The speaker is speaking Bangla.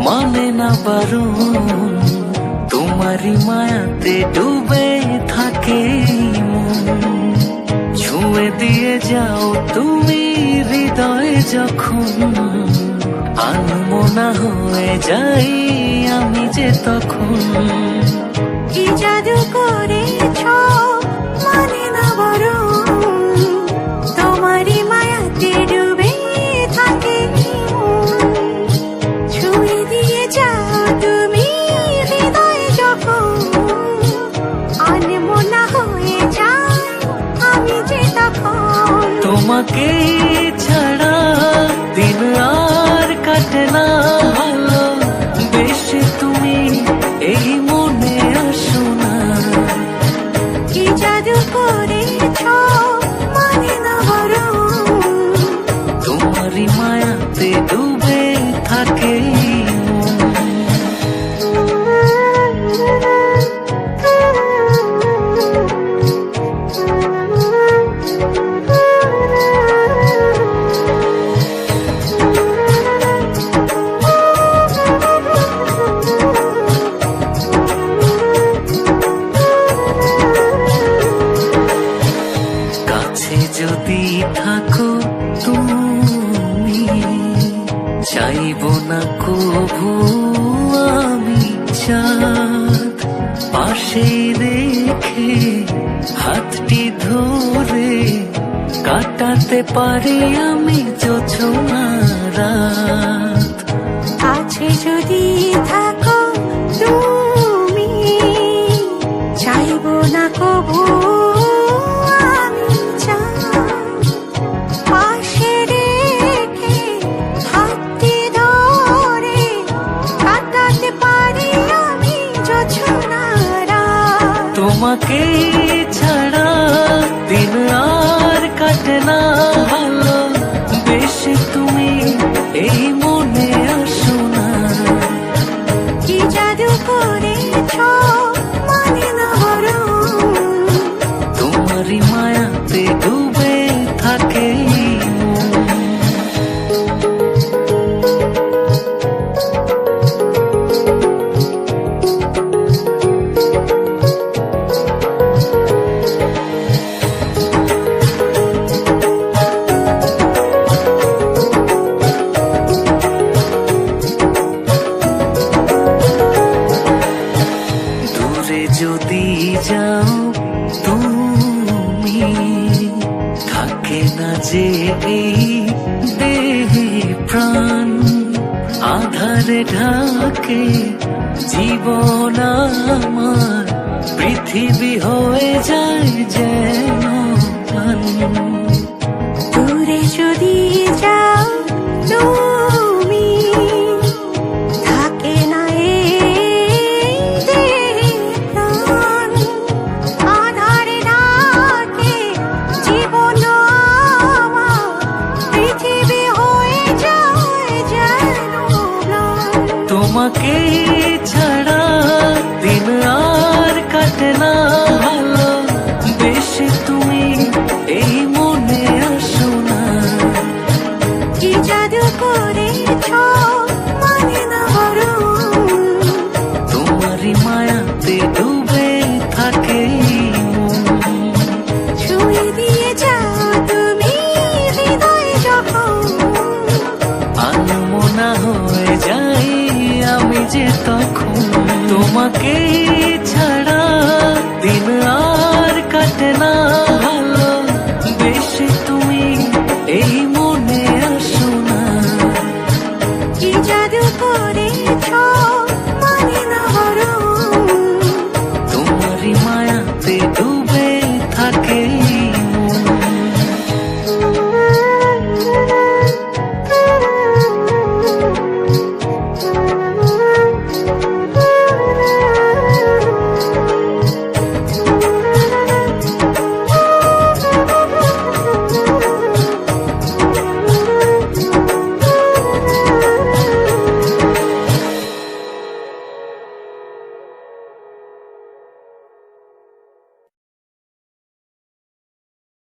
মানে না বারণ, তোমারই মায়াতে ডুবে থাকে মন। ছুঁয়ে দিয়ে যাও তুমি হৃদয়ে যখন, আনমনা হয়ে যাই আমি যে তখন। কি জাদু করেছ মানে না বারণ, তোমারই মায়াতে ডুবে থাকে মন। ছুঁয়ে দিয়ে যাও তুমি হৃদয়ে যখন, আনমনা হয়ে যাই আমি যে তখন। তোমাকে ছাড়া দিন আর কাটে না ভালো, বেশি তুমি এই মনে আসো না। কি জাদু করেছ মানে না বারণ, তোমারই মায়াতে ডুবে থাকে যদি থাকো তুমি, চাইব না কভু আমি চাঁদ। পাশে রেখে হাতটি ধরে কাটাতে পারি আমি জোছনা রাত। আছে যদি থাকো তুমি, চাইব না কভু তোমাকে ছাড়া দিন আর কাটে না ভালো, বেশি তুমি এই মনে আসো না। কি জাদু করেছ মানে না বারণ, তোমারই মায়াতে ডুবে থাকে যদি যাও তুমি, থাকে না যে এই দেহে প্রাণ। আধারে ঢাকে জীবন আমার, পৃথিবী হয়ে যায় যেন প্রাণ। দূরে যদি যাও তুমি, থাকে না তোমাকে ছাড়া দিন আর কাটে না ভালো, বেশি তুমি এই মনে আসো না। কি জাদু করেছ মানে না বারণ, তোমারই মায়াতে ডুবে থাকে ছুঁয়ে দিয়ে যাও তুমি হৃদয়ে যখন, আনমনা হয়ে যাই আমি যে তখন। তোমাকে ছাড়া দিন আর কাটে না